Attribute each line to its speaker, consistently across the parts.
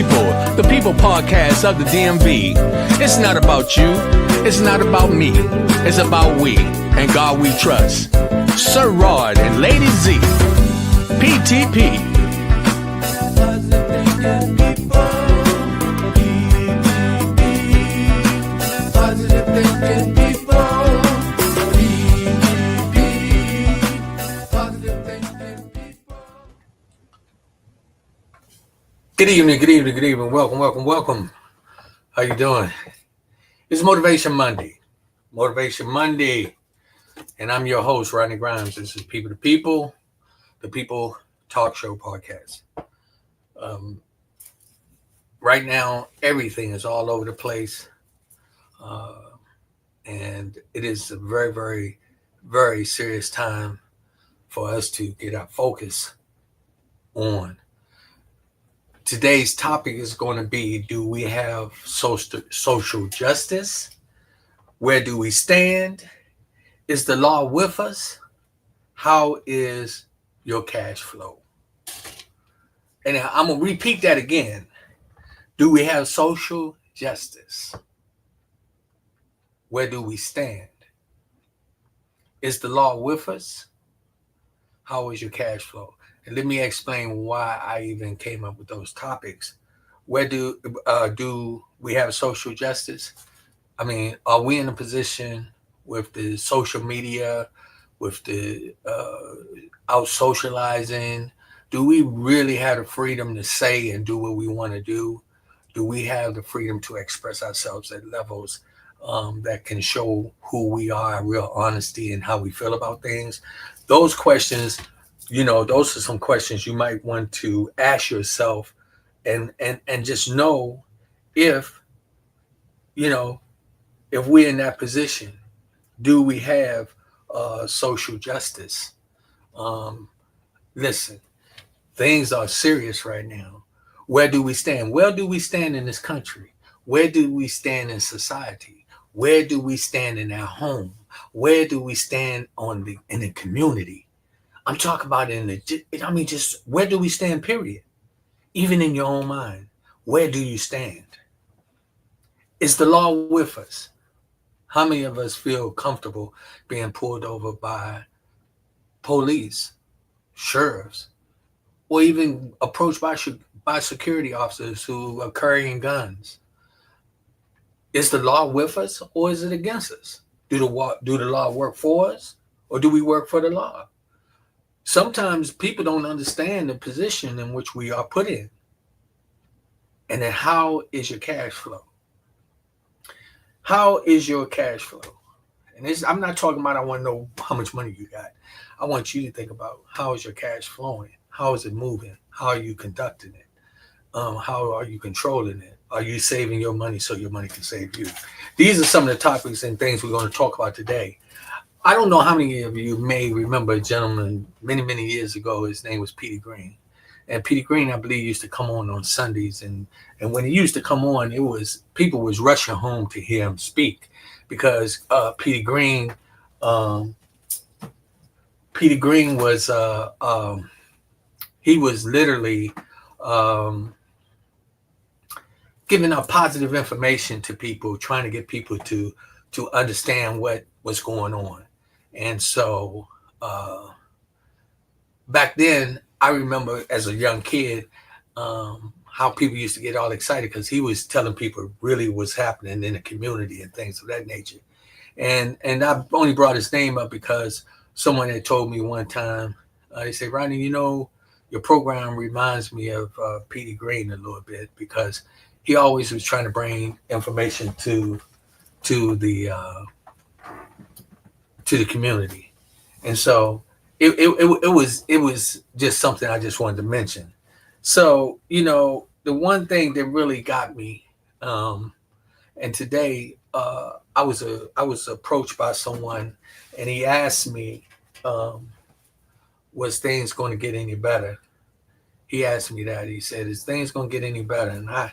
Speaker 1: the People podcast of the DMV. It's not about you, it's not about me, it's about we, and God we trust. Sir Rod and Lady Z, PTP. Good evening. Welcome. How you doing? It's Motivation Monday, and I'm your host, Rodney Grimes. This is People to People, the People Talk Show podcast. Right now, everything is all over the place, and it is a very, very, very serious time for us to get our focus on. Today's topic is going to be, do we have social justice? Where do we stand? Is the law with us? How is your cash flow? And I'm going to repeat that again. Do we have social justice? Where do we stand? Is the law with us? How is your cash flow? And let me explain why I even came up with those topics. Where do we have social justice? I mean, are we in a position with the social media, with the out socializing? Do we really have the freedom to say and do what we want to do? Do we have the freedom to express ourselves at levels that can show who we are, real honesty, and how we feel about things? Those questions, those are some questions you might want to ask yourself and just know if we're in that position. Do we have social justice? Listen, things are serious right now. Where do we stand? Where do we stand in this country? Where do we stand in society? Where do we stand in our home? Where do we stand in the community? I'm talking about just where do we stand, period? Even in your own mind, where do you stand? Is the law with us? How many of us feel comfortable being pulled over by police, sheriffs, or even approached by security officers who are carrying guns? Is the law with us or is it against us? Do the law work for us or do we work for the law? Sometimes people don't understand the position in which we are put in. And then how is your cash flow? How is your cash flow? And I'm not talking about I want to know how much money you got. I want you to think about how is your cash flowing? How is it moving? How are you conducting it? How are you controlling it? Are you saving your money so your money can save you? These are some of the topics and things we're going to talk about today. I don't know how many of you may remember a gentleman many, many years ago. His name was Petey Green. And Petey Green, I believe, used to come on Sundays. And when he used to come on, people was rushing home to hear him speak because Petey Green was he was literally giving out positive information to people, trying to get people to understand what was going on. And so back then, I remember as a young kid how people used to get all excited because he was telling people really what's happening in the community and things of that nature. And I only brought his name up because someone had told me one time, they said, Rodney, your program reminds me of Petey Green a little bit because he always was trying to bring information to the community. And so it was just something I just wanted to mention. So, the one thing that really got me, and today I was approached by someone and he asked me, was things going to get any better? He asked me that. He said, is things going to get any better? And I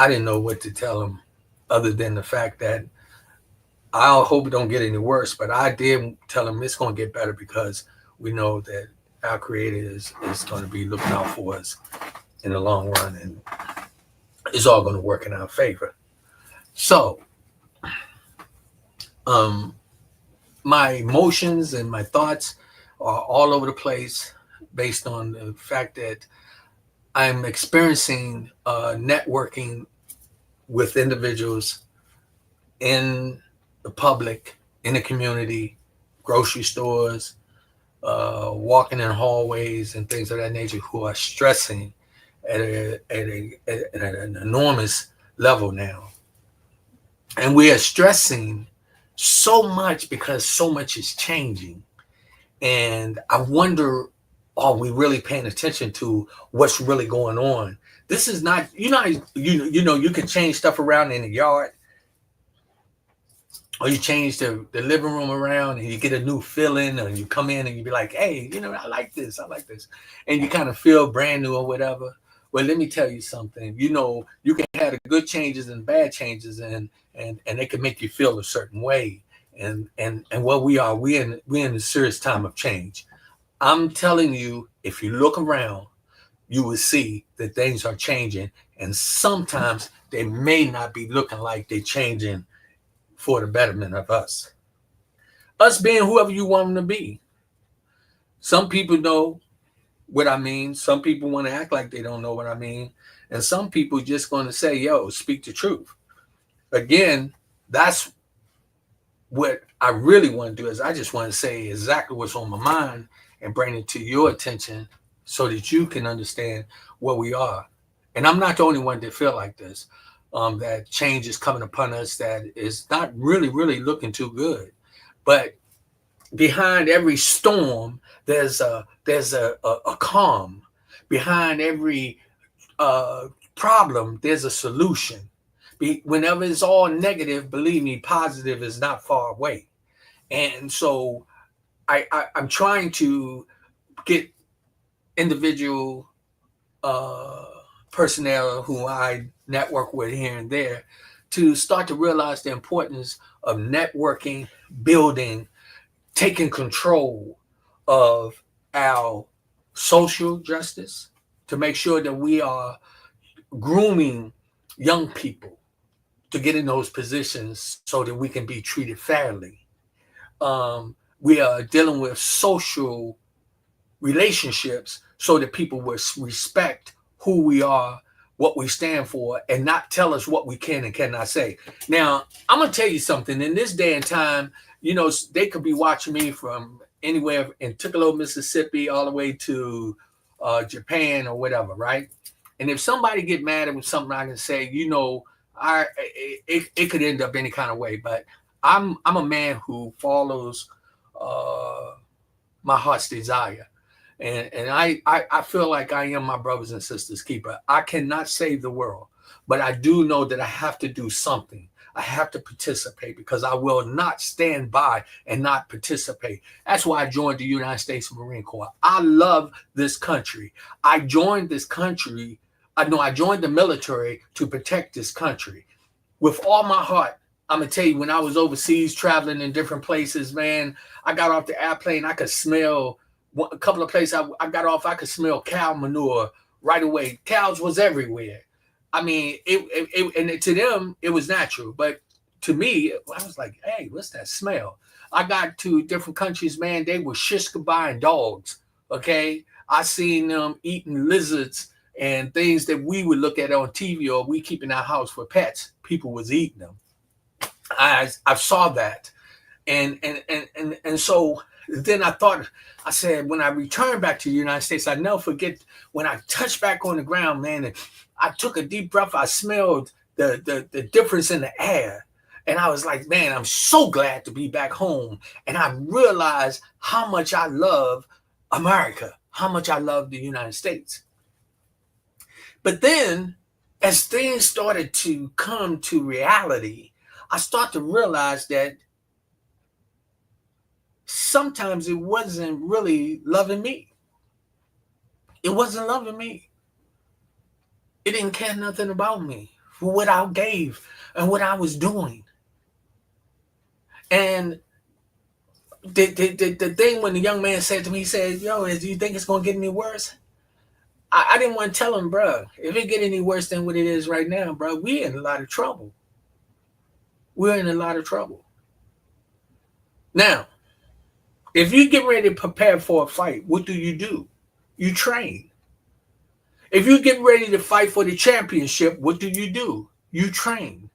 Speaker 1: didn't know what to tell him other than the fact that I hope it don't get any worse, but I did tell him it's going to get better because we know that our Creator is going to be looking out for us in the long run. it's all going to work in our favor. So, um, my emotions and my thoughts are all over the place based on the fact that I'm experiencing networking with individuals in the public, in the community, grocery stores, walking in hallways, and things of that nature who are stressing at an enormous level now. And we are stressing so much because so much is changing. And I wonder, are we really paying attention to what's really going on? This is not, you can change stuff around in the yard, or you change the living room around and you get a new feeling, or you come in and you be like, hey, I like this, and you kind of feel brand new or whatever. Well, let me tell you something. You can have the good changes and bad changes, and they can make you feel a certain way. And what we in a serious time of change. I'm telling you, if you look around, you will see that things are changing, and sometimes they may not be looking like they're changing for the betterment of us. Us being whoever you want them to be. Some people know what I mean. Some people want to act like they don't know what I mean. And some people just going to say, yo, speak the truth. Again, that's what I really want to do, is I just want to say exactly what's on my mind and bring it to your attention so that you can understand where we are. And I'm not the only one that feel like this. That change is coming upon us that is not really, really looking too good. But behind every storm, there's a calm. Behind every problem, there's a solution. Whenever it's all negative, believe me, positive is not far away. And so I'm trying to get individual uh, personnel who I network with here and there to start to realize the importance of networking, building, taking control of our social justice, to make sure that we are grooming young people to get in those positions so that we can be treated fairly. We are dealing with social relationships so that people will respect who we are, what we stand for, and not tell us what we can and cannot say. Now, I'm going to tell you something. In this day and time, they could be watching me from anywhere in Tupelo, Mississippi, all the way to Japan or whatever, right? And if somebody get mad at something I can say, it could end up any kind of way. But I'm a man who follows uh, my heart's desire. And I feel like I am my brothers and sisters' keeper. I cannot save the world, but I do know that I have to do something. I have to participate, because I will not stand by and not participate. That's why I joined the United States Marine Corps. I love this country. I joined this country. I joined the military to protect this country with all my heart. I'm gonna tell you, when I was overseas traveling in different places, man, I got off the airplane, I could smell a couple of places I got off, I could smell cow manure right away. Cows was everywhere. I mean, and to them it was natural, but to me, I was like, hey, what's that smell? I got to different countries, man. They were shish buying dogs. Okay, I seen them eating lizards and things that we would look at on TV or we keep in our house for pets. People was eating them. I saw that, and so then I said, when I returned back to the United States, I never forget when I touched back on the ground, man, and I took a deep breath. I smelled the difference in the air, and I was like, man, I'm so glad to be back home. And I realized how much I love America, how much I love the United States. But then, as things started to come to reality, I start to realize that sometimes it wasn't really loving me. It wasn't loving me. It didn't care nothing about me, for what I gave and what I was doing. And the thing when the young man said to me, he said, yo, do you think it's going to get any worse? I didn't want to tell him, bro, if it get any worse than what it is right now, bro, we're in a lot of trouble. We're in a lot of trouble. Now, if you get ready to prepare for a fight, what do? You train. If you get ready to fight for the championship, what do? You train.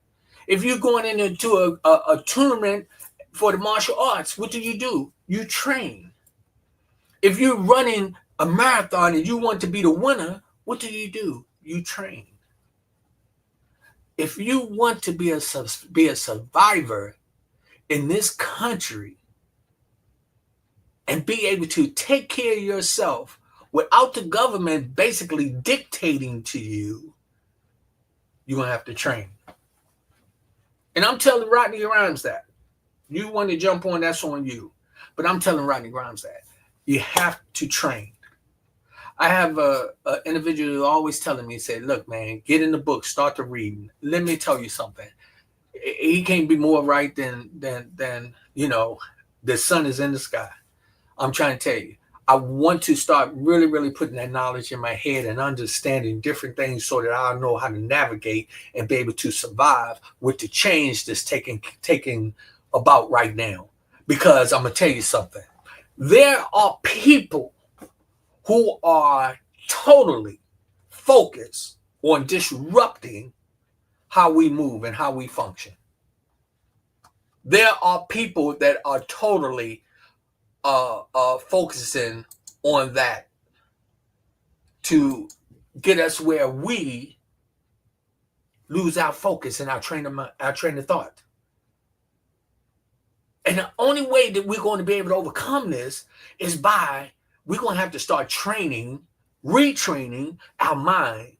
Speaker 1: If you're going into a tournament for the martial arts, what do? You train. If you're running a marathon and you want to be the winner, what do? You train. If you want to be a survivor in this country and be able to take care of yourself without the government basically dictating to you, you're going to have to train. And I'm telling Rodney Grimes that. You want to jump on, that's on you. But I'm telling Rodney Grimes that. You have to train. I have a individual who always telling me, say, look, man, get in the book, start to reading. Let me tell you something. He can't be more right than the sun is in the sky. I'm trying to tell you. I want to start really, really putting that knowledge in my head and understanding different things so that I'll know how to navigate and be able to survive with the change that's taking about right now. Because I'm going to tell you something. There are people who are totally focused on disrupting how we move and how we function. There are people that are totally focusing on that to get us where we lose our focus and our train of thought. And the only way that we're going to be able to overcome this is by we're going to have to start training, retraining our mind,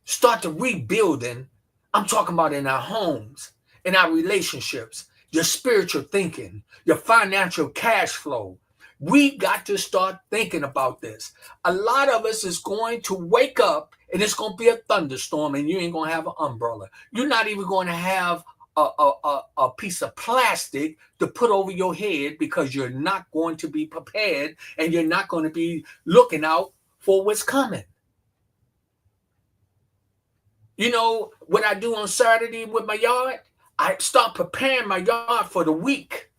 Speaker 1: start to rebuilding. I'm talking about in our homes, in our relationships, your spiritual thinking, your financial cash flow. We got to start thinking about this. A lot of us is going to wake up and it's going to be a thunderstorm and you ain't going to have an umbrella. You're not even going to have a piece of plastic to put over your head because you're not going to be prepared and you're not going to be looking out for what's coming. You know what I do on Saturday with my yard? I start preparing my yard for the week.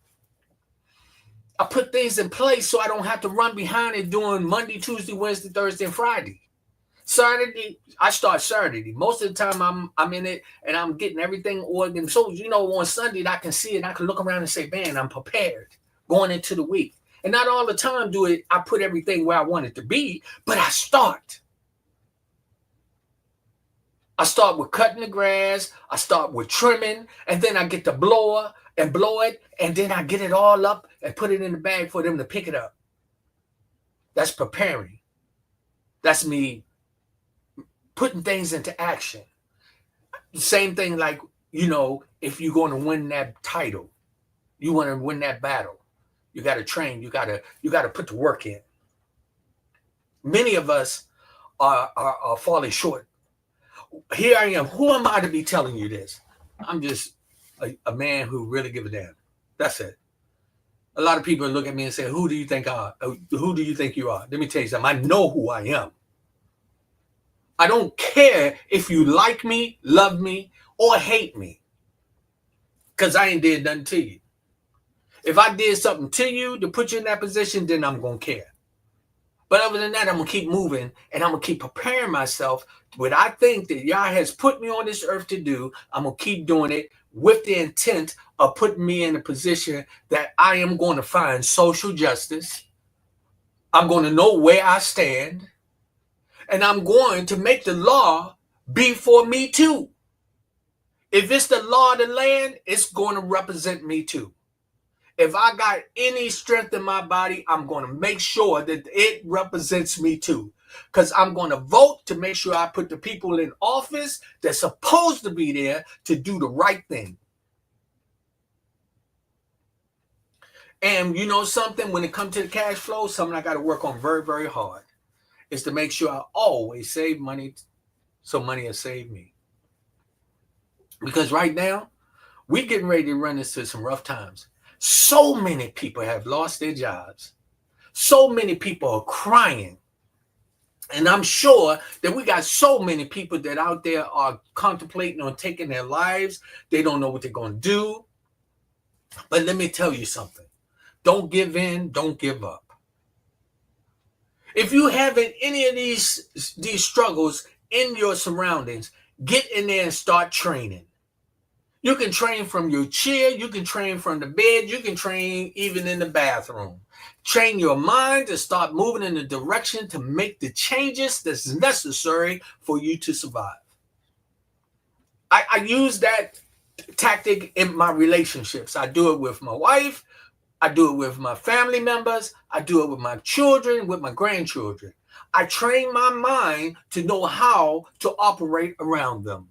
Speaker 1: I put things in place so I don't have to run behind it doing Monday, Tuesday, Wednesday, Thursday, and Friday. Saturday, I start Saturday. Most of the time I'm in it and I'm getting everything organized. So, on Sunday I can see it. I can look around and say, man, I'm prepared going into the week. And not all the time I put everything where I want it to be, but I start. I start with cutting the grass. I start with trimming. And then I get the blower and blow it. And then I get it all up and put it in the bag for them to pick it up. That's preparing. That's me putting things into action. The same thing like, if you're going to win that title, you want to win that battle, you got to train, you got to put the work in. Many of us are falling short. Here I am. Who am I to be telling you this? I'm just a man who really give a damn. That's it. A lot of people look at me and say, who do you think you are? Let me tell you something. I know who I am. I don't care if you like me, love me, or hate me. Because I ain't did nothing to you. If I did something to you to put you in that position, then I'm going to care. But other than that, I'm going to keep moving and I'm going to keep preparing myself. What I think that Yah has put me on this earth to do, I'm going to keep doing it with the intent of putting me in a position that I am going to find social justice. I'm going to know where I stand. And I'm going to make the law be for me too. If it's the law of the land, it's going to represent me too. If I got any strength in my body, I'm going to make sure that it represents me too. Because I'm going to vote to make sure I put the people in office that's supposed to be there to do the right thing. And something, when it comes to the cash flow, something I got to work on very, very hard is to make sure I always save money so money will save me. Because right now, we're getting ready to run into some rough times. So many people have lost their jobs. So many people are crying. And I'm sure that we got so many people that out there are contemplating on taking their lives. They don't know what they're going to do. But let me tell you something. Don't give in. Don't give up. If you having any of these struggles in your surroundings, get in there and start training. You can train from your chair, you can train from the bed, you can train even in the bathroom. Train your mind to start moving in the direction to make the changes that's necessary for you to survive. I use that tactic in my relationships. I do it with my wife, I do it with my family members, I do it with my children, with my grandchildren. I train my mind to know how to operate around them.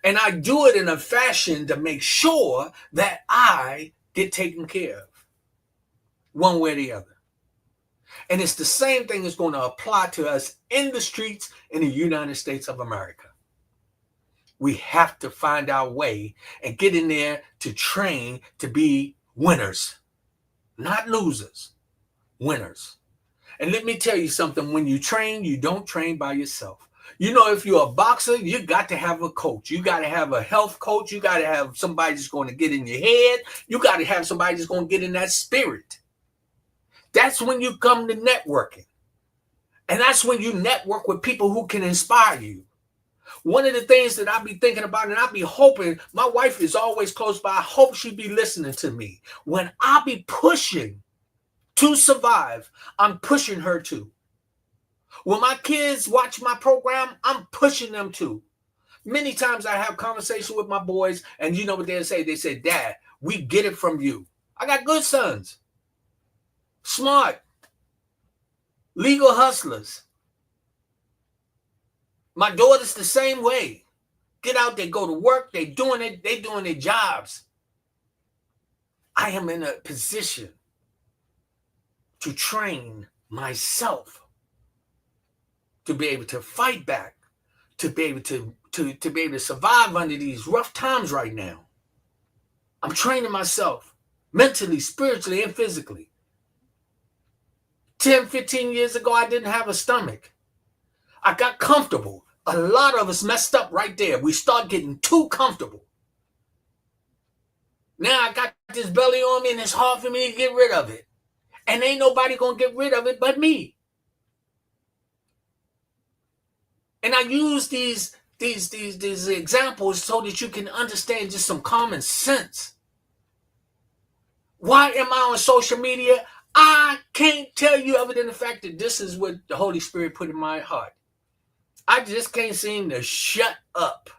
Speaker 1: And I do it in a fashion to make sure that I get taken care of one way or the other. And it's the same thing that's going to apply to us in the streets in the United States of America. We have to find our way and get in there to train to be winners, not losers, winners. And let me tell you something, when you train, you don't train by yourself. You know, if you're a boxer, you got to have a coach. You got to have a health coach. You got to have somebody that's going to get in your head. You got to have somebody that's going to get in that spirit. That's when you come to networking. And that's when you network with people who can inspire you. One of the things that I be thinking about, and I be hoping, my wife is always close by. I hope she be listening to me. When I be pushing to survive, I'm pushing her too. When my kids watch my program, I'm pushing them too. Many times I have conversation with my boys, and you know what they say? They say, Dad, we get it from you. I got good sons, smart, legal hustlers. My daughter's the same way. Get out there, go to work, they doing it, they doing their jobs. I am in a position to train myself to be able to fight back, to be able to be able to survive under these rough times right now. I'm training myself mentally, spiritually, and physically. 10, 15 years ago, I didn't have a stomach. I got comfortable. A lot of us messed up right there. We start getting too comfortable. Now I got this belly on me and it's hard for me to get rid of it. And ain't nobody gonna get rid of it but me. And I use these examples so that you can understand just some common sense. Why am I on social media? I can't tell you other than the fact that this is what the Holy Spirit put in my heart. I just can't seem to shut up.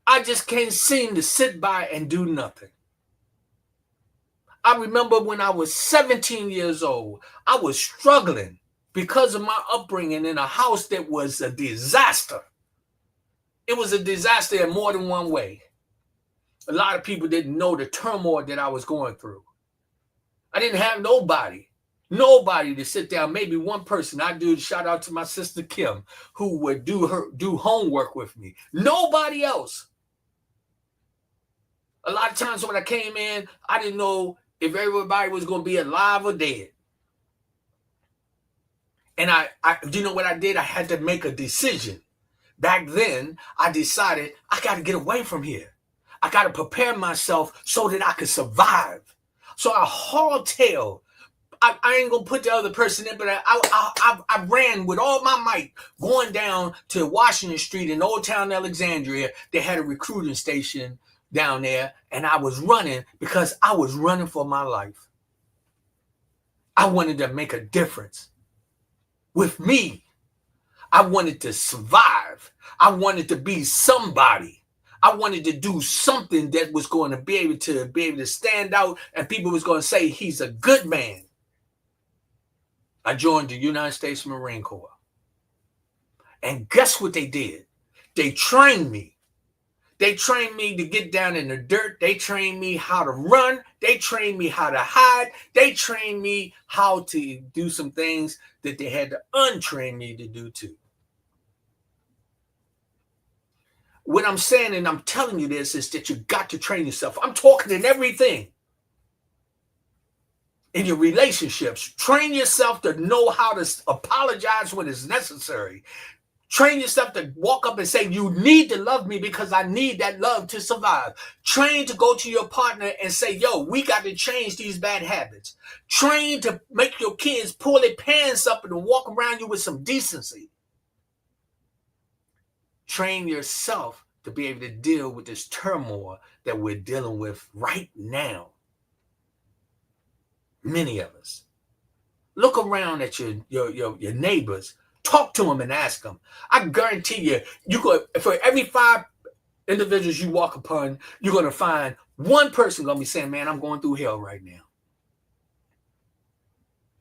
Speaker 1: I just can't seem to sit by and do nothing. I remember when I was 17 years old, I was struggling because of my upbringing in a house that was a disaster. It was a disaster in more than one way. A lot of people didn't know the turmoil that I was going through. I didn't have nobody to sit down. Maybe one person. I do shout out to my sister Kim, who would do homework with me. Nobody else. A lot of times when I came in, I didn't know if everybody was going to be alive or dead. And I you know what I did? I had to make a decision. Back then, I decided I got to get away from here. I got to prepare myself so that I could survive. So I hardtailed. I ain't gonna put the other person in, but I ran with all my might going down to Washington Street in Old Town Alexandria. They had a recruiting station down there, and I was running because I was running for my life. I wanted to make a difference with me. I wanted to survive. I wanted to be somebody. I wanted to do something that was going to be able to stand out, and people was going to say he's a good man. I joined the United States Marine Corps. And guess what they did? They trained me. They trained me to get down in the dirt. They trained me how to run. They trained me how to hide. They trained me how to do some things that they had to untrain me to do too. What I'm saying, and I'm telling you this, is that you got to train yourself. I'm talking in everything. in your relationships. Train yourself to know how to apologize when it's necessary. Train yourself to walk up and say, you need to love me because I need that love to survive. Train to go to your partner and say, yo, we got to change these bad habits. Train to make your kids pull their pants up and walk around you with some decency. Train yourself to be able to deal with this turmoil that we're dealing with right now. Many of us. Look around at your neighbors. Talk to them and ask them. I guarantee you could, for every 5 individuals you walk upon, you're going to find one person going to be saying, man, I'm going through hell right now.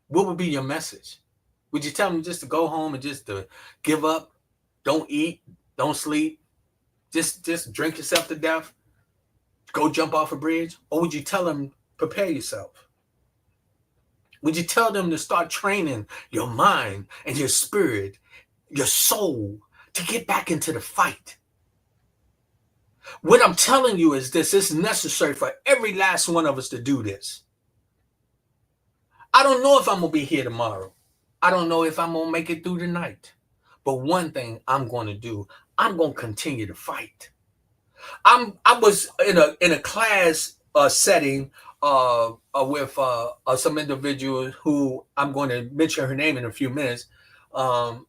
Speaker 1: What would be your message? Would you tell them just to go home and just to give up? Don't eat, don't sleep, just drink yourself to death, go jump off a bridge? Or would you tell them, prepare yourself? Would you tell them to start training your mind and your spirit, your soul, to get back into the fight? What I'm telling you is this: it's necessary for every last one of us to do this. I don't know if I'm going to be here tomorrow. I don't know if I'm going to make it through the night. But one thing I'm going to do, I'm going to continue to fight. I was in a class setting with some individual who I'm going to mention her name in a few minutes. Well,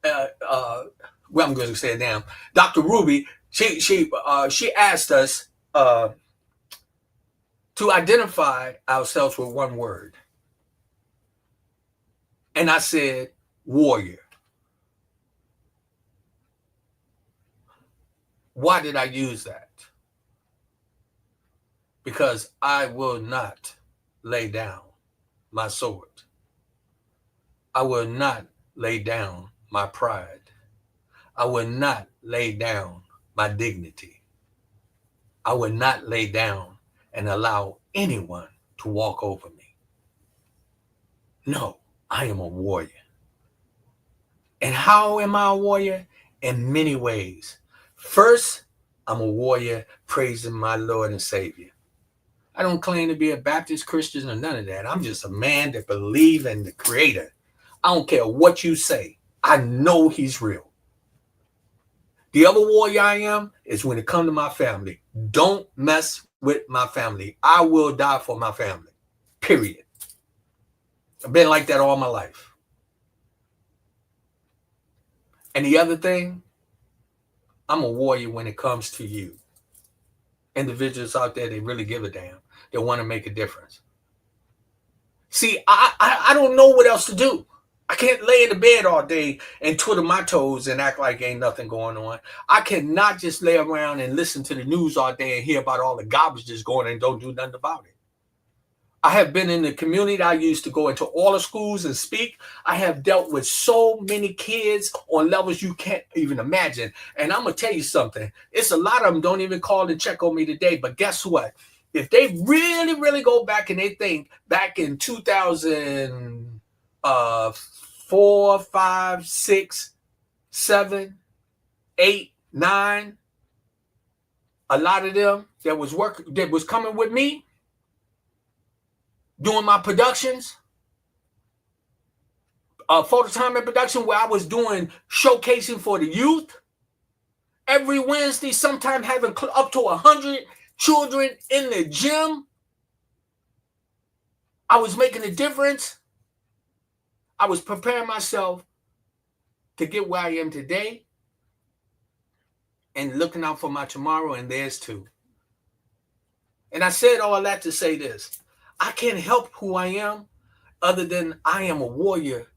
Speaker 1: I'm going to say it now. Dr. Ruby, she asked us to identify ourselves with one word. And I said, warrior. Why did I use that? Because I will not lay down my sword. I will not lay down my pride. I will not lay down my dignity. I will not lay down and allow anyone to walk over me. No, I am a warrior. And how am I a warrior? In many ways. First, I'm a warrior praising my Lord and Savior. I don't claim to be a Baptist Christian or none of that. I'm just a man that believes in the Creator. I don't care what you say. I know He's real. The other warrior I am is when it comes to my family. Don't mess with my family. I will die for my family. Period. I've been like that all my life. And the other thing, I'm a warrior when it comes to you. Individuals out there, they really give a damn. They want to make a difference. See, I don't know what else to do. I can't lay in the bed all day and twiddle my toes and act like ain't nothing going on. I cannot just lay around and listen to the news all day and hear about all the garbage that's going on and don't do nothing about it. I have been in the community. I used to go into all the schools and speak. I have dealt with so many kids on levels you can't even imagine. And I'm going to tell you something. It's a lot of them don't even call and check on me today. But guess what? If they really, really go back and they think back in 2004, 5, 6, 7, 8, 9, a lot of them that was coming with me, doing my productions, photo-time and production, where I was doing showcasing for the youth every Wednesday, sometimes having up to 100 children in the gym. I was making a difference. I was preparing myself to get where I am today and looking out for my tomorrow and theirs too. And I said all that to say this. I can't help who I am other than I am a warrior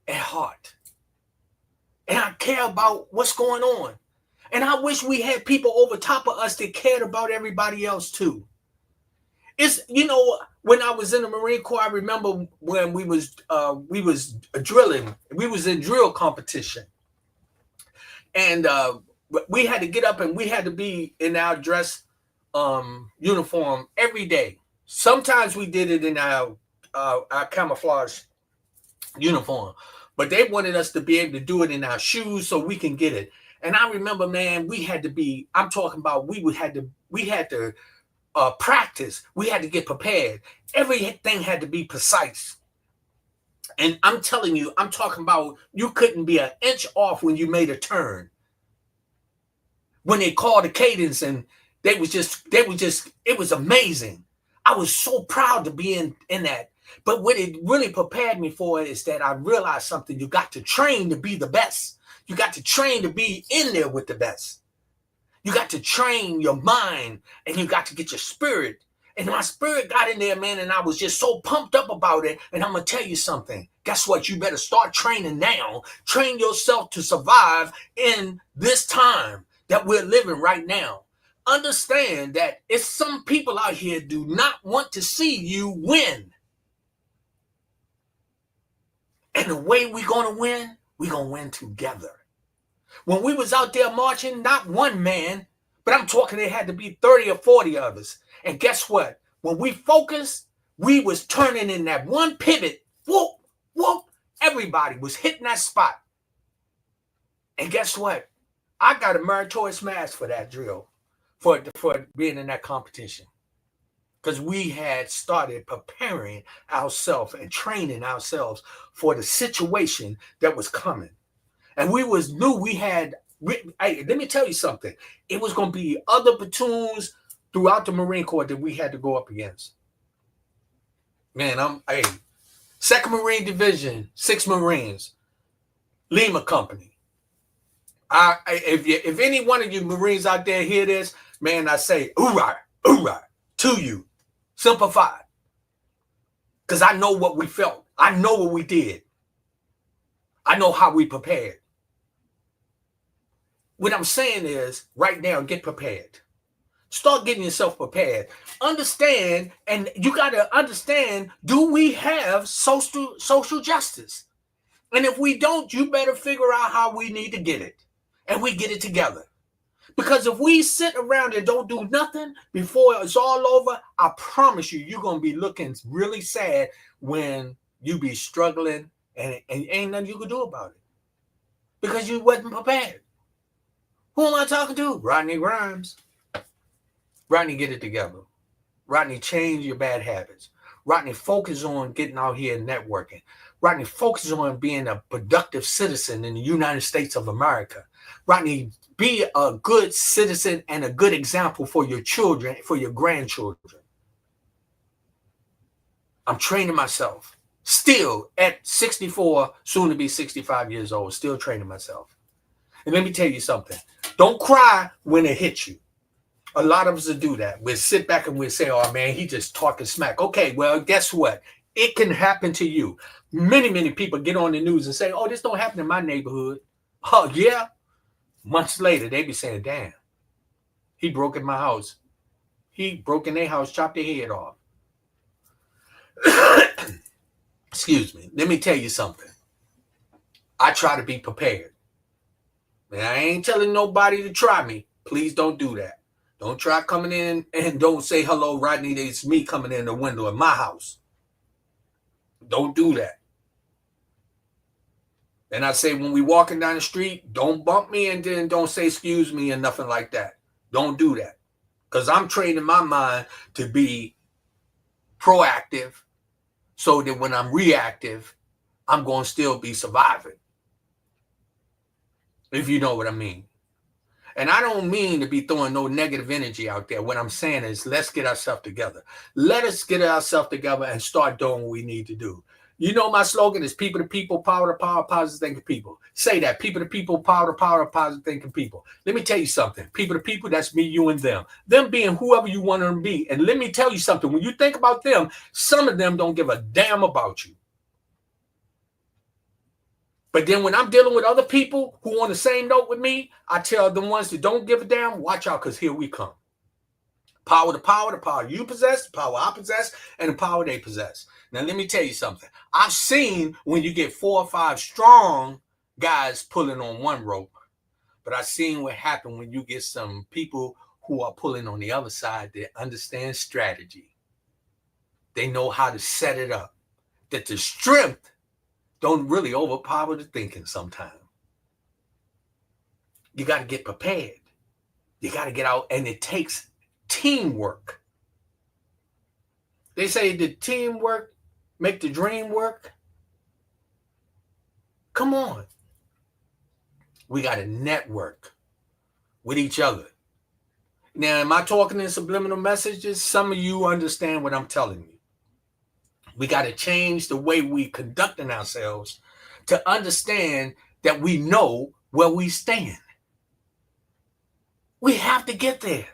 Speaker 1: at heart. And I care about what's going on. And I wish we had people over top of us that cared about everybody else too. It's, when I was in the Marine Corps, I remember when we was drilling. We was in drill competition. And we had to get up and we had to be in our dress uniform every day. Sometimes we did it in our camouflage uniform, but they wanted us to be able to do it in our shoes so we can get it. And I remember, man, we had to be, I'm talking about we had to practice. We had to get prepared. Everything had to be precise. And I'm telling you, I'm talking about you couldn't be an inch off when you made a turn. When they called the cadence and it was amazing. I was so proud to be in that. But what it really prepared me for is that I realized something. You got to train to be the best. You got to train to be in there with the best. You got to train your mind and you got to get your spirit. And my spirit got in there, man, and I was just so pumped up about it. And I'm going to tell you something. Guess what? You better start training now. Train yourself to survive in this time that we're living right now. Understand that it's some people out here do not want to see you win. And the way we're going to win together. When we was out there marching, not one man, but I'm talking there had to be 30 or 40 of us. And guess what? When we focused, we was turning in that one pivot. Whoop, whoop. Everybody was hitting that spot. And guess what? I got a meritorious mask for that drill, for being in that competition. Because we had started preparing ourselves and training ourselves for the situation that was coming. And we knew we had, hey, let me tell you something. It was going to be other platoons throughout the Marine Corps that we had to go up against. Man, 2nd Marine Division, 6 Marines, Lima Company. If any one of you Marines out there hear this, man, I say, hoorah, hoorah, to you. Simplified. Because I know what we felt. I know what we did. I know how we prepared. What I'm saying is, right now, get prepared. Start getting yourself prepared. Understand, and you got to understand, do we have social justice? And if we don't, you better figure out how we need to get it. And we get it together. Because if we sit around and don't do nothing before it's all over, I promise you, you're going to be looking really sad when you be struggling and ain't nothing you can do about it. Because you wasn't prepared. Who am I talking to? Rodney Grimes. Rodney, get it together. Rodney, change your bad habits. Rodney, focus on getting out here and networking. Rodney, focus on being a productive citizen in the United States of America. Rodney, be a good citizen and a good example for your children, for your grandchildren. I'm training myself. Still at 64, soon to be 65 years old, still training myself. And let me tell you something. Don't cry when it hits you. A lot of us will do that. We'll sit back and we'll say, oh, man, he just talking smack. Okay, well, guess what? It can happen to you. Many, many people get on the news and say, oh, this don't happen in my neighborhood. Oh, yeah. Months later, they be saying, damn, he broke in my house. He broke in their house, chopped their head off. Excuse me. Let me tell you something. I try to be prepared. And I ain't telling nobody to try me. Please don't do that. Don't try coming in and don't say, hello, Rodney, it's me coming in the window of my house. Don't do that. And I say, when we walking down the street, don't bump me and then don't say excuse me and nothing like that. Don't do that. Because I'm training my mind to be proactive so that when I'm reactive, I'm going to still be surviving. If you know what I mean. And I don't mean to be throwing no negative energy out there. What I'm saying is, let's get ourselves together. Let us get ourselves together and start doing what we need to do. You know, my slogan is people to people, power to power, positive thinking people. Say that. People to people, power to power, positive thinking people. Let me tell you something. People to people, that's me, you, and them. Them being whoever you want them to be. And let me tell you something. When you think about them, some of them don't give a damn about you. But then when I'm dealing with other people who on the same note with me, I tell the ones that don't give a damn, watch out, because here we come. Power to power, the power you possess, the power I possess, and the power they possess. Now, let me tell you something. I've seen when you get 4 or 5 strong guys pulling on one rope, but I've seen what happens when you get some people who are pulling on the other side that understand strategy. They know how to set it up. That the strength don't really overpower the thinking sometimes. You got to get prepared. You got to get out, and it takes teamwork. They say the teamwork make the dream work. Come on. We got to network with each other. Now, am I talking in subliminal messages? Some of you understand what I'm telling you. We got to change the way we conducting ourselves to understand that we know where we stand. We have to get there.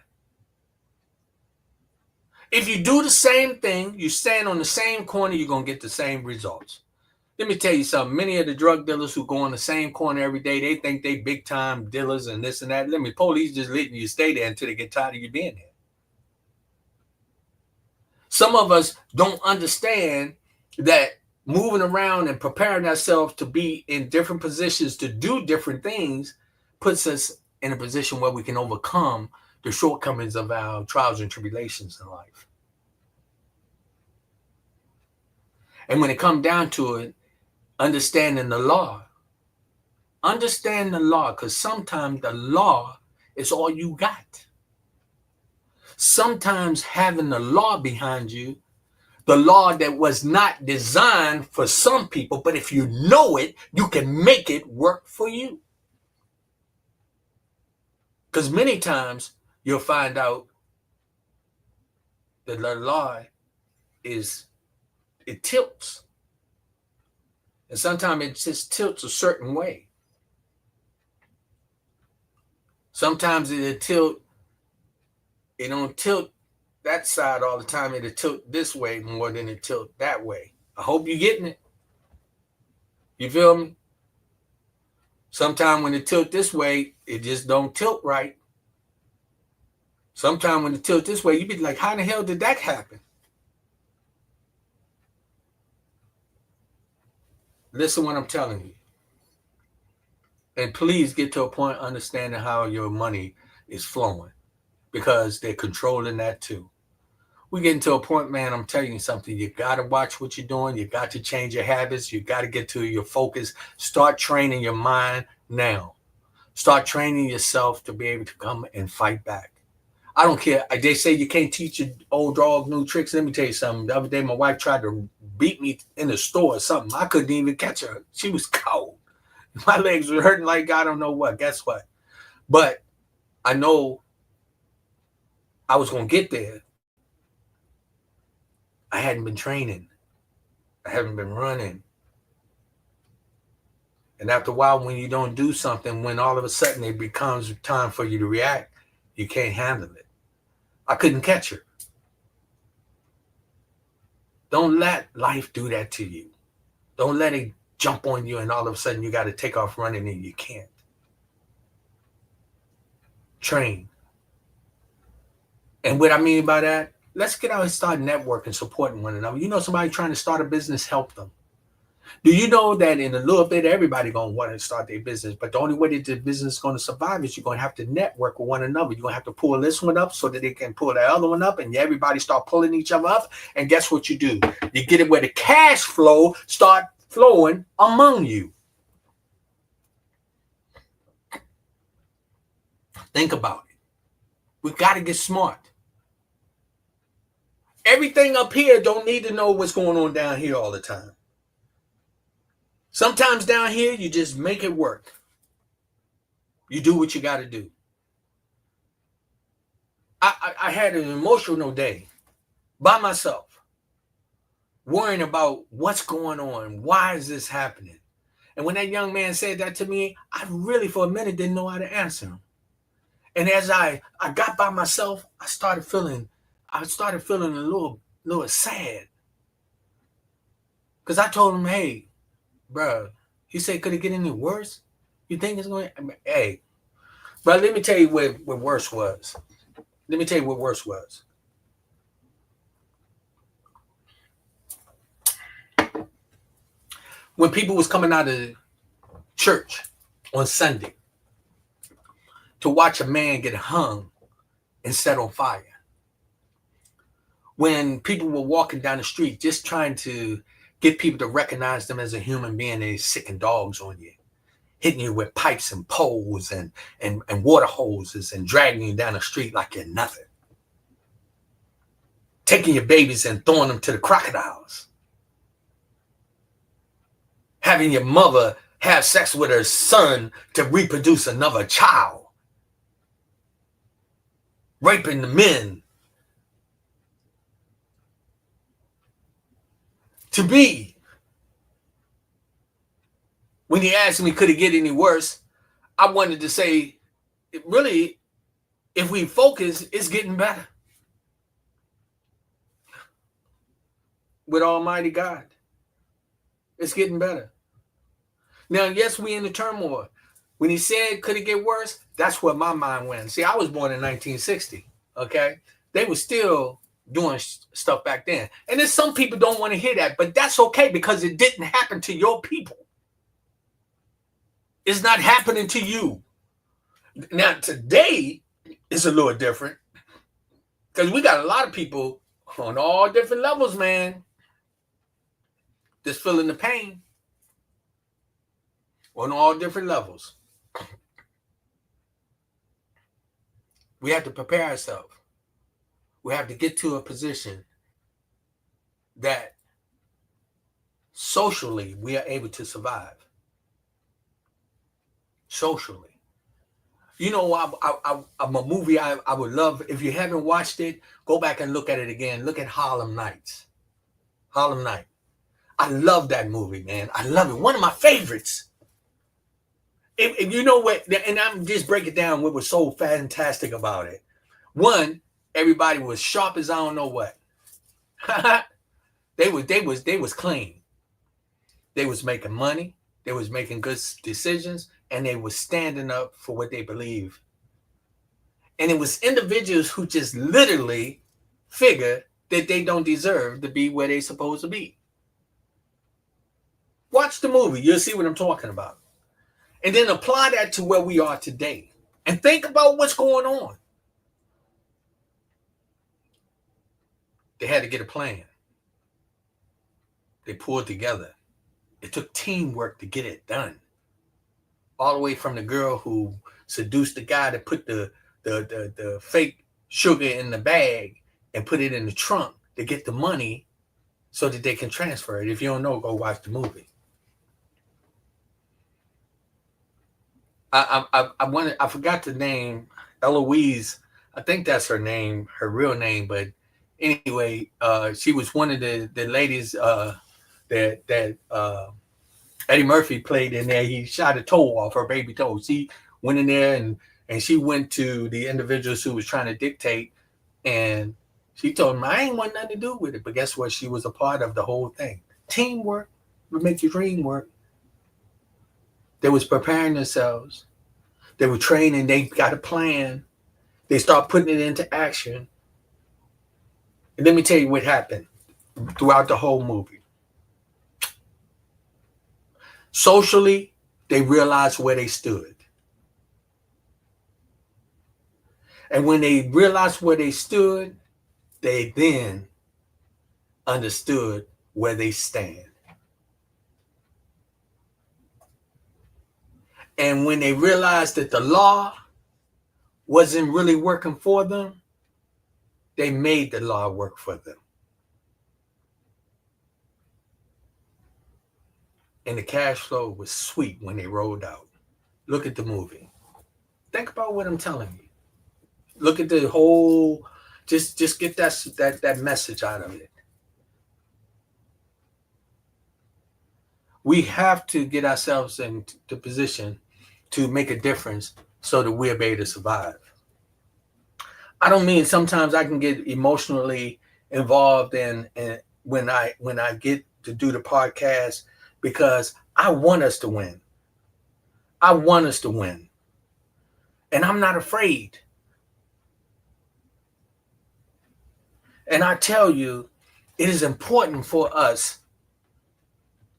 Speaker 1: If you do the same thing, you stand on the same corner, you're going to get the same results. Let me tell you something. Many of the drug dealers who go on the same corner every day, they think they big time dealers and this and that. Police just letting you stay there until they get tired of you being there. Some of us don't understand that moving around and preparing ourselves to be in different positions to do different things puts us in a position where we can overcome the shortcomings of our trials and tribulations in life. And when it comes down to it, understanding the law. Understand the law, because sometimes the law is all you got. Sometimes having the law behind you, the law that was not designed for some people, but if you know it, you can make it work for you. Because many times you'll find out that the law it tilts. And sometimes it just tilts a certain way. Sometimes it don't tilt that side all the time. It'll tilt this way more than it tilt that way. I hope you're getting it. You feel me? Sometimes when it tilt this way, it just don't tilt right. Sometimes when it tilt this way, you be like, how the hell did that happen? Listen what I'm telling you. And please get to a point understanding how your money is flowing, because they're controlling that too. We're getting to a point, man, I'm telling you something. You got to watch what you're doing. You got to change your habits. You got to get to your focus. Start training your mind now. Start training yourself to be able to come and fight back. I don't care. They say you can't teach your old dog new tricks. Let me tell you something. The other day, my wife tried to beat me in the store or something. I couldn't even catch her. She was cold. My legs were hurting like I don't know what. Guess what? But I know I was going to get there. I hadn't been training. I haven't been running. And after a while, when you don't do something, when all of a sudden it becomes time for you to react, you can't handle it. I couldn't catch her. Don't let life do that to you. Don't let it jump on you and all of a sudden you got to take off running and you can't. Train. And what I mean by that, let's get out and start networking, supporting one another. You know somebody trying to start a business, help them. Do you know that in a little bit, everybody going to want to start their business, but the only way that the business is going to survive is you're going to have to network with one another. You're going to have to pull this one up so that they can pull that other one up, and everybody start pulling each other up. And guess what you do? You get it where the cash flow start flowing among you. Think about it. We got to get smart. Everything up here don't need to know what's going on down here all the time. Sometimes down here, you just make it work. You do what you got to do. I had an emotional day by myself, worrying about what's going on. Why is this happening? And when that young man said that to me, I really, for a minute, didn't know how to answer him. And as I got by myself, I started feeling a little sad. Because I told him, hey, bro, he said, could it get any worse? You think it's going to? Hey, bro, let me tell you what worse was. Let me tell you what worse was. When people was coming out of church on Sunday to watch a man get hung and set on fire. When people were walking down the street just trying to get people to recognize them as a human being, they sicking dogs on you, hitting you with pipes and poles and water hoses and dragging you down the street like you're nothing. taking your babies and throwing them to the crocodiles, having your mother have sex with her son to reproduce another child, raping the men. To me, when he asked me, could it get any worse? I wanted to say, really, if we focus, it's getting better. With Almighty God, it's getting better. Now, yes, we in the turmoil. When he said, could it get worse? That's where my mind went. See, I was born in 1960, okay? They were still doing stuff back then. And then some people don't want to hear that, but that's okay because it didn't happen to your people. It's not happening to you. Now, today is a little different because we got a lot of people on all different levels, man, that's feeling the pain on all different levels. We have to prepare ourselves. We have to get to a position that socially we are able to survive. Socially. You know, I'm a movie I would love. If you haven't watched it, go back and look at it again. Look at Harlem Nights. Harlem Night. I love that movie, man. I love it. One of my favorites. If you know what, and I'm just breaking down what was so fantastic about it. One, everybody was sharp as I don't know what. They was clean. They was making money. They was making good decisions, and they was standing up for what they believe. And it was individuals who just literally figure that they don't deserve to be where they supposed to be. Watch the movie. You'll see what I'm talking about. And then apply that to where we are today. And think about what's going on. They had to get a plan. They pulled together. It took teamwork to get it done. All the way from the girl who seduced the guy to put the fake sugar in the bag and put it in the trunk to get the money so that they can transfer it. If you don't know, go watch the movie. I forgot the name, Eloise. I think that's her name, her real name. But anyway, she was one of the ladies that Eddie Murphy played in there. He shot a toe off, her baby toe. She went in there and she went to the individuals who was trying to dictate, and she told him, I ain't want nothing to do with it. But guess what? She was a part of the whole thing. Teamwork would make your dream work. They was preparing themselves. They were training. They got a plan. They start putting it into action. And let me tell you what happened throughout the whole movie. Socially, they realized where they stood. And when they realized where they stood, they then understood where they stand. And when they realized that the law wasn't really working for them, they made the law work for them. And the cash flow was sweet when they rolled out. Look at the movie. Think about what I'm telling you. Look at the whole, just get that message out of it. We have to get ourselves into the position to make a difference so that we're able to survive. I don't mean sometimes I can get emotionally involved in when I get to do the podcast because I want us to win. I want us to win. And I'm not afraid. And I tell you, it is important for us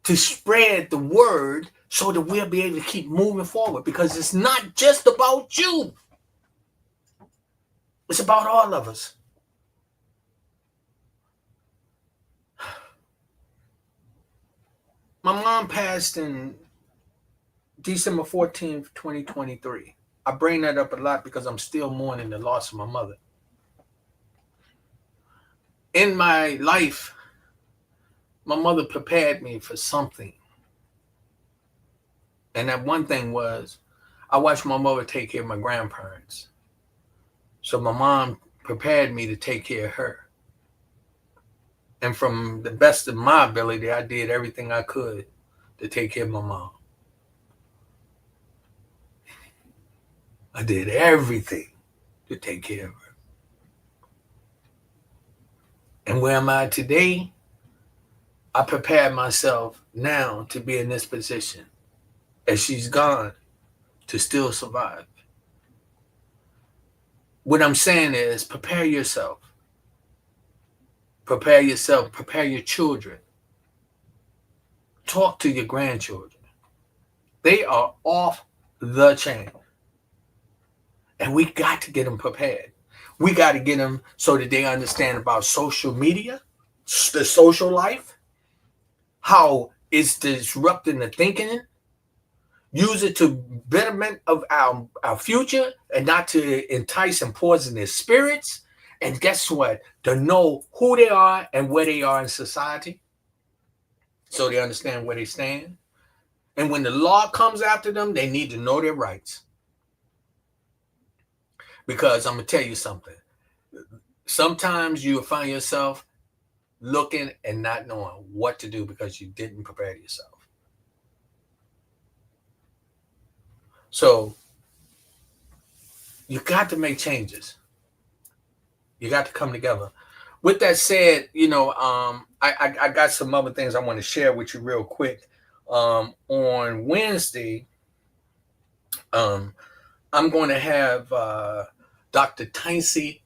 Speaker 1: to spread the word so that we'll be able to keep moving forward, because it's not just about you. It's about all of us. My mom passed in December 14th, 2023. I bring that up a lot because I'm still mourning the loss of my mother. in my life, my mother prepared me for something. And that one thing was, I watched my mother take care of my grandparents. So my mom prepared me to take care of her. And from the best of my ability, I did everything I could to take care of my mom. I did everything to take care of her. And where am I today? I prepared myself now to be in this position as she's gone to still survive. What I'm saying is prepare yourself. Prepare yourself. Prepare your children. Talk to your grandchildren. They are off the chain. And we got to get them prepared. We got to get them so that they understand about social media, the social life, how it's disrupting the thinking. Use it to betterment of our future and not to entice and poison their spirits. And guess what? To know who they are and where they are in society so they understand where they stand. And when the law comes after them, they need to know their rights. Because I'm going to tell you something. Sometimes you'll find yourself looking and not knowing what to do because you didn't prepare yourself. So you got to make changes. You got to come together. With that said, I got some other things I want to share with you real quick. On Wednesday, I'm going to have Dr. Tyncee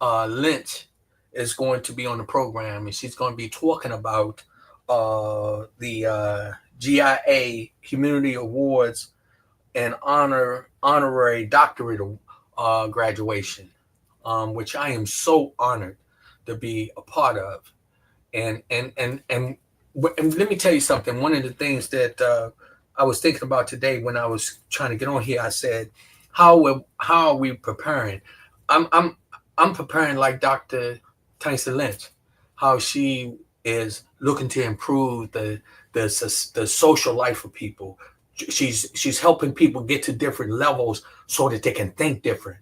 Speaker 1: Lynch is going to be on the program, and she's going to be talking about the GIA Community Awards and honorary doctorate graduation, which I am so honored to be a part of. And let me tell you something. One of the things that I was thinking about today when I was trying to get on here, I said, how are we preparing? I'm preparing like Dr. Tyncee Lynch, how she is looking to improve the social life of people. She's helping people get to different levels so that they can think different,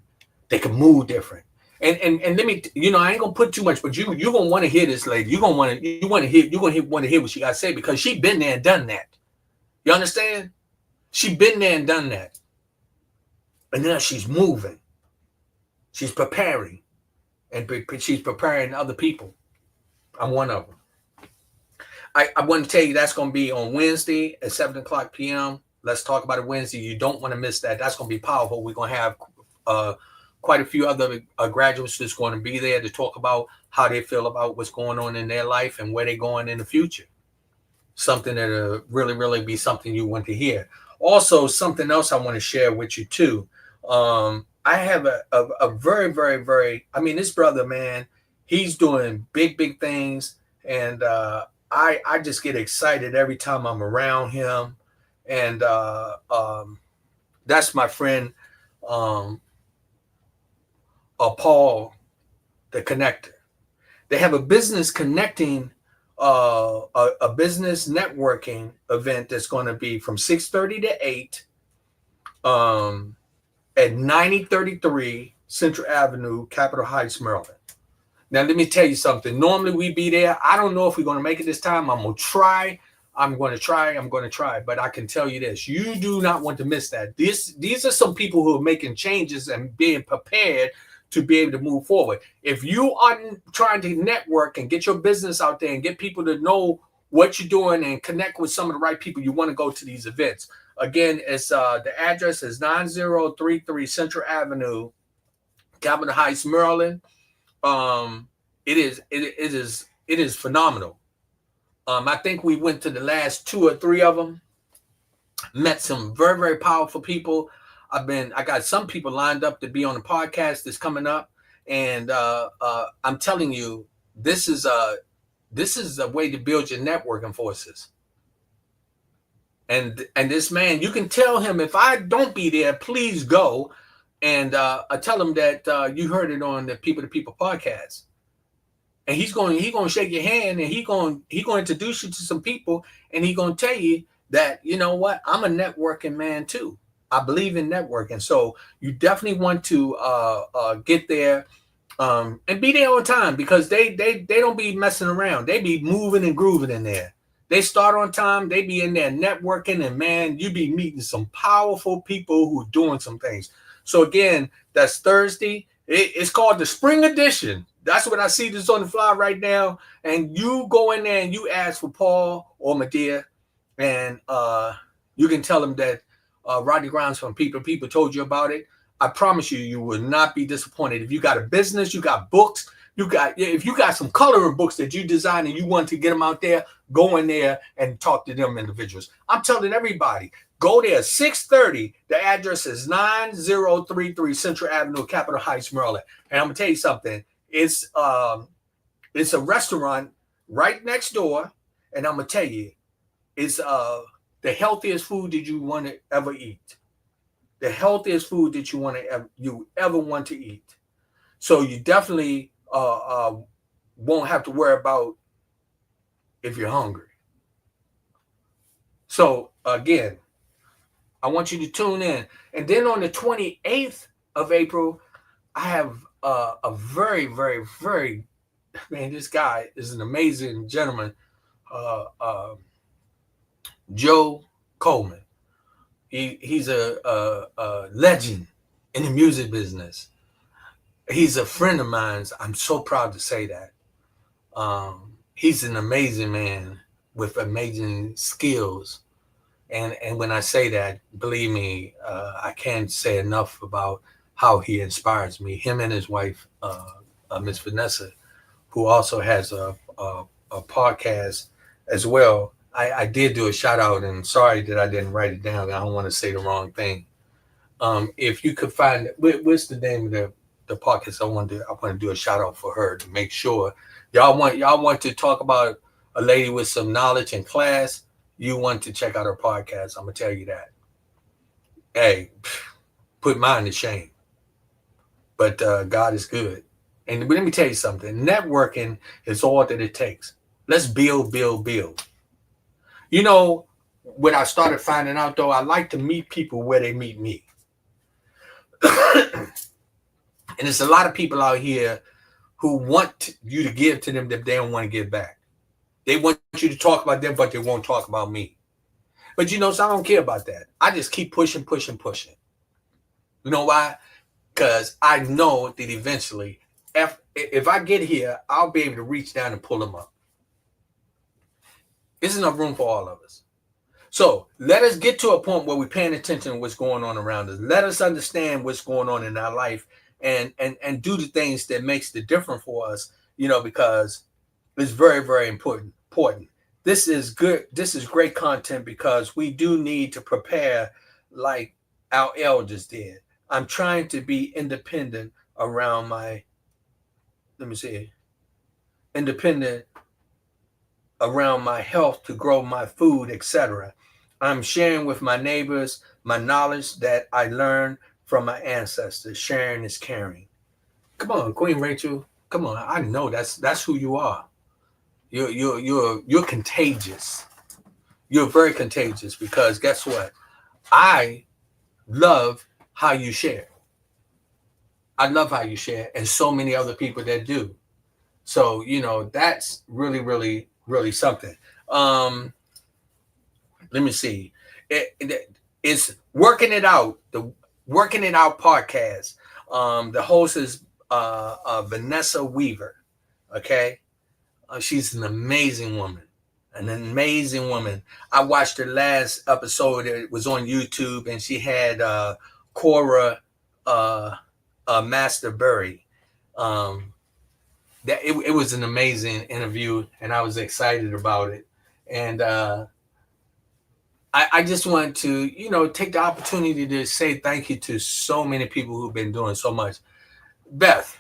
Speaker 1: they can move different. And let me, I ain't gonna put too much, but you're gonna want to hear this lady. You're gonna want to hear what she got to say, because she been there and done that. You understand? She been there and done that, and now she's moving. She's preparing, and she's preparing other people. I'm one of them. I want to tell you that's going to be on Wednesday at 7:00 p.m. Let's talk about it Wednesday. You don't want to miss that. That's going to be powerful. We're going to have quite a few other graduates that's going to be there to talk about how they feel about what's going on in their life and where they're going in the future. Something that'll really, really be something you want to hear. Also, something else I want to share with you too. I have a very, very, very, this brother, man, he's doing big, big things. And I just get excited every time I'm around him. And that's my friend, Paul, the connector. They have a business connecting, a business networking event that's going to be from 6:30 to 8 at 9033 Central Avenue, Capitol Heights, Maryland. Now, let me tell you something. Normally, we'd be there. I don't know if we're going to make it this time. I'm going to try. But I can tell you this. You do not want to miss that. These are some people who are making changes and being prepared to be able to move forward. If you are trying to network and get your business out there and get people to know what you're doing and connect with some of the right people, you want to go to these events. Again, it's the address is 9033 Central Avenue, Capitol Heights, Maryland. It is phenomenal. I think we went to the last 2 or 3 of them, met some very, very powerful people. I got some people lined up to be on the podcast that's coming up. And I'm telling you, this is a way to build your networking forces. And this man, you can tell him, if I don't be there, please go. And I tell him that you heard it on the People to People podcast. and he's going to shake your hand, and he going to introduce you to some people, and he's going to tell you that, you know what, I'm a networking man too. I believe in networking. So you definitely want to get there, and be there on time, because they don't be messing around. They be moving and grooving in there. They start on time. They be in there networking, and man, you be meeting some powerful people who are doing some things. So again, that's Thursday. It's called the Spring Edition. That's what I see this on the fly right now. And you go in there and you ask for Paul or Medea, and you can tell them that Rodney Grimes from People told you about it. I promise you, you will not be disappointed. If you got a business, you got books, if you got some coloring books that you design and you want to get them out there, go in there and talk to them individuals. I'm telling everybody, go there 6:30. The address is 9033 Central Avenue, Capitol Heights, Maryland. And I'm gonna tell you something. It's a restaurant right next door, and I'm gonna tell you, it's the healthiest food that you want to ever eat. The healthiest food that you ever want to eat. So you definitely won't have to worry about if you're hungry. So again, I want you to tune in. And then on the 28th of April, I have a very, very, very, man, this guy is an amazing gentleman, Joe Coleman. He's a legend in the music business. He's a friend of mine. I'm so proud to say that. He's an amazing man with amazing skills. And when I say that, believe me, I can't say enough about how he inspires me. Him and his wife, Miss Vanessa, who also has a podcast as well. I did do a shout out, and sorry that I didn't write it down. I don't want to say the wrong thing. If you could find, what's the name of the podcast? I want to do a shout out for her to make sure y'all want to talk about a lady with some knowledge and class. You want to check out her podcast. I'm gonna tell you that. Hey, put mine to shame. But God is good. And let me tell you something. Networking is all that it takes. Let's build, build, build. You know, when I started finding out, though, I like to meet people where they meet me. And there's a lot of people out here who want you to give to them that they don't want to give back. They want you to talk about them, but they won't talk about me. But you know, so I don't care about that. I just keep pushing, pushing, pushing. You know why? Because I know that eventually, if I get here, I'll be able to reach down and pull them up. There's enough room for all of us. So let us get to a point where we're paying attention to what's going on around us. Let us understand what's going on in our life, and do the things that makes the difference for us, you know, because it's very, very important. This is good. This is great content, because we do need to prepare like our elders did. I'm trying to be independent around independent around my health, to grow my food, etc. I'm sharing with my neighbors my knowledge that I learned from my ancestors. Sharing is caring. Come on, Queen Rachel. Come on. I know that's who you are. You're contagious. You're very contagious, because guess what? I love how you share. I love how you share, and so many other people that do. So, you know, that's really, really, really something. Let me see. It's Working It Out, the Working It Out podcast. The host is Vanessa Weaver. Okay. She's an amazing woman. An amazing woman. I watched her last episode. It was on YouTube, and she had Cora Masterbury. That it was an amazing interview, and I was excited about it. And I just wanted to, you know, take the opportunity to say thank you to so many people who've been doing so much. Beth,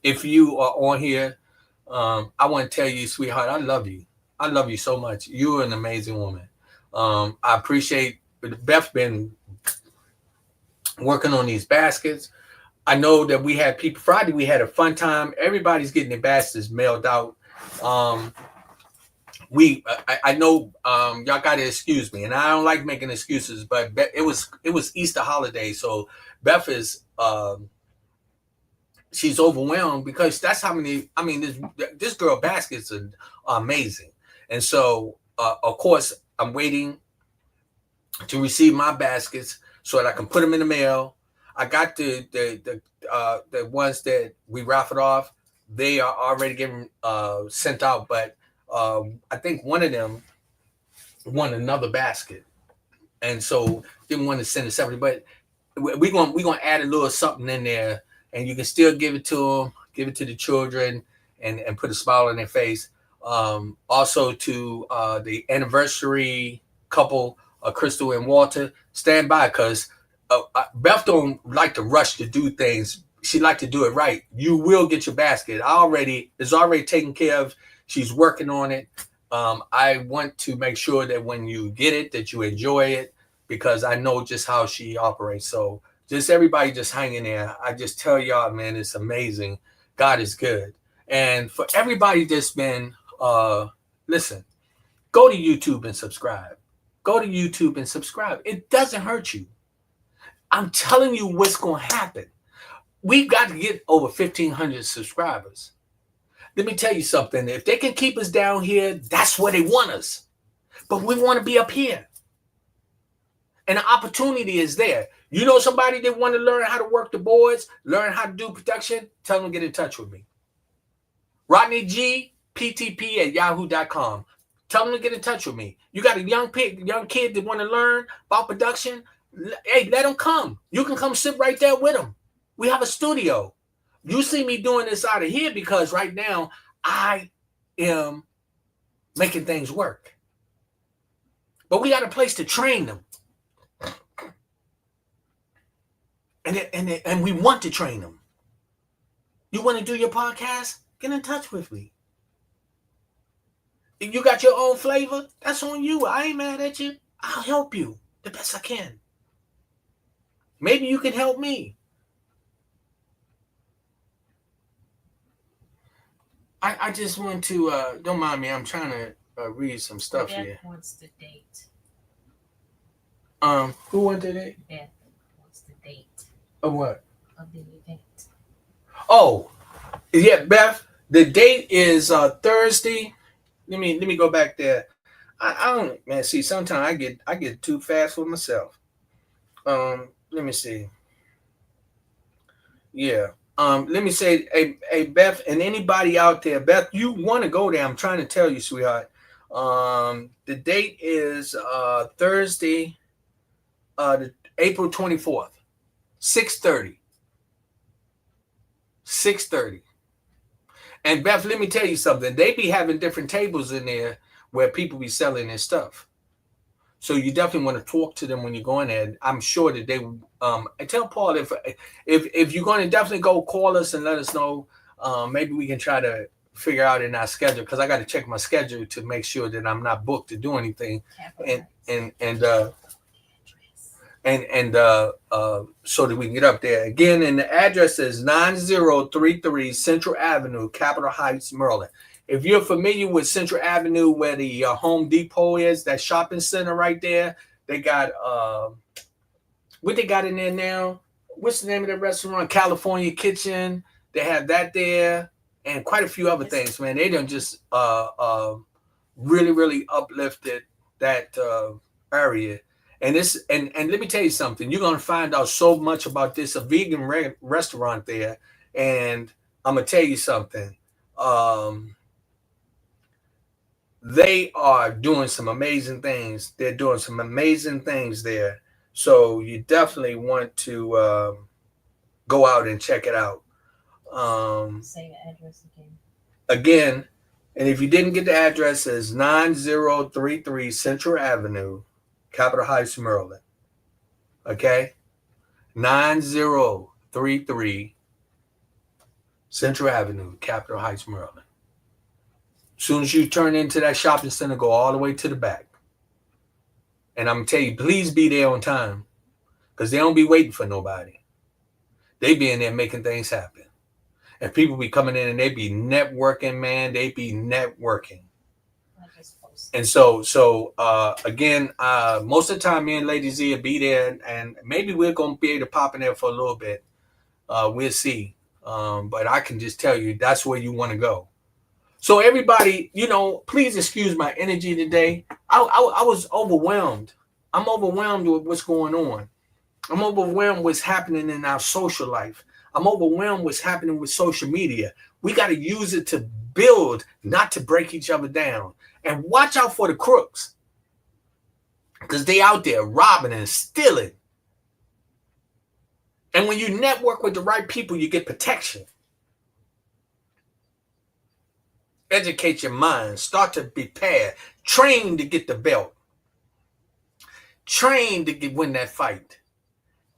Speaker 1: if you are on here, I want to tell you, sweetheart, I love you. I love you so much. You're an amazing woman. I appreciate Beth been working on these baskets. I know that we had people Friday. We had a fun time. Everybody's getting their baskets mailed out. Um, I know y'all got to excuse me, and I don't like making excuses, but it was Easter holiday, so Beth is she's overwhelmed because that's how many. I mean, this girl baskets are amazing, and so of course I'm waiting to receive my baskets so that I can put them in the mail. I got the ones that we raffled off. They are already getting sent out, but I think one of them won another basket, and so didn't want to send it separately. But we're gonna add a little something in there, and you can still give it to them, give it to the children, and put a smile on their face. Also to the anniversary couple, Crystal and Walter, stand by because Beth don't like to rush to do things. She like to do it right. You will get your basket. It's already taken care of. She's working on it. I want to make sure that when you get it, that you enjoy it because I know just how she operates. So just everybody just hang in there. I just tell y'all, man, it's amazing. God is good. And for everybody that's been, listen, go to YouTube and subscribe. Go to YouTube and subscribe. It doesn't hurt you. I'm telling you what's going to happen. We've got to get over 1,500 subscribers. Let me tell you something. If they can keep us down here, that's where they want us. But we want to be up here. And the opportunity is there. You know somebody that want to learn how to work the boards, learn how to do production, tell them to get in touch with me. Rodney G, PTP@yahoo.com. Tell them to get in touch with me. You got a young kid that want to learn about production, hey, let them come. You can come sit right there with them. We have a studio. You see me doing this out of here because right now I am making things work. But we got a place to train them. And we want to train them. You want to do your podcast? Get in touch with me. If you got your own flavor, that's on you. I ain't mad at you. I'll help you the best I can. Maybe you can help me. I just want to, don't mind me, I'm trying to read some stuff
Speaker 2: Beth
Speaker 1: here.
Speaker 2: wants the date.
Speaker 1: Who wants the date?
Speaker 2: Beth wants the date.
Speaker 1: Of what?
Speaker 2: Of the event.
Speaker 1: Oh, yeah, Beth. The date is Thursday. Let me go back there. I don't, man. See, sometimes I get too fast for myself. Let me see. Yeah. Let me say, hey, Beth, and anybody out there, Beth, you want to go there? I'm trying to tell you, sweetheart. The date is Thursday, April 24th, 6:30. 6:30. And Beth, let me tell you something. They be having different tables in there where people be selling their stuff. So you definitely want to talk to them when you go in there. I'm sure that they tell Paul if you're going to definitely go, call us and let us know. Maybe we can try to figure out in our schedule because I got to check my schedule to make sure that I'm not booked to do anything. So that we can get up there again. And the address is 9033 Central Avenue, Capitol Heights, Maryland. If you're familiar with Central Avenue, where the Home Depot is, that shopping center right there, they got what they got in there now? What's the name of the restaurant? California Kitchen. They have that there, and quite a few other things. Man, they done just really, really uplifted that area. And this, and let me tell you something. You're gonna find out so much about this. A vegan restaurant there, and I'm gonna tell you something. They are doing some amazing things. They're doing some amazing things there. So you definitely want to go out and check it out.
Speaker 2: Say the address again.
Speaker 1: Again, and if you didn't get the address, it's 9033 Central Avenue, Capitol Heights, Maryland. Okay? 9033 Central Avenue, Capitol Heights, Maryland. As soon as you turn into that shopping center, go all the way to the back. And I'm going to tell you, please be there on time because they don't be waiting for nobody. They be in there making things happen. And people be coming in and they be networking, man. They be networking. And again, most of the time, me and Lady Z will be there, and maybe we're gonna be able to pop in there for a little bit. We'll see. But I can just tell you that's where you want to go. So everybody, please excuse my energy today. I was overwhelmed. I'm overwhelmed with what's going on. I'm overwhelmed with what's happening in our social life. I'm overwhelmed with what's happening with social media. We got to use it to build, not to break each other down. And watch out for the crooks, because they out there robbing and stealing. And when you network with the right people, you get protection. Educate your mind. Start to prepare. Train to get the belt. Train to win that fight.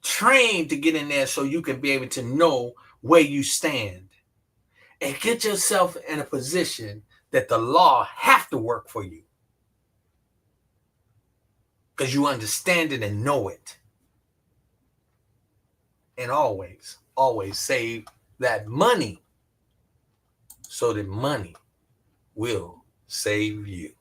Speaker 1: Train to get in there so you can be able to know where you stand. And get yourself in a position that the law have to work for you. Because you understand it and know it. And always, always save that money so that money will save you.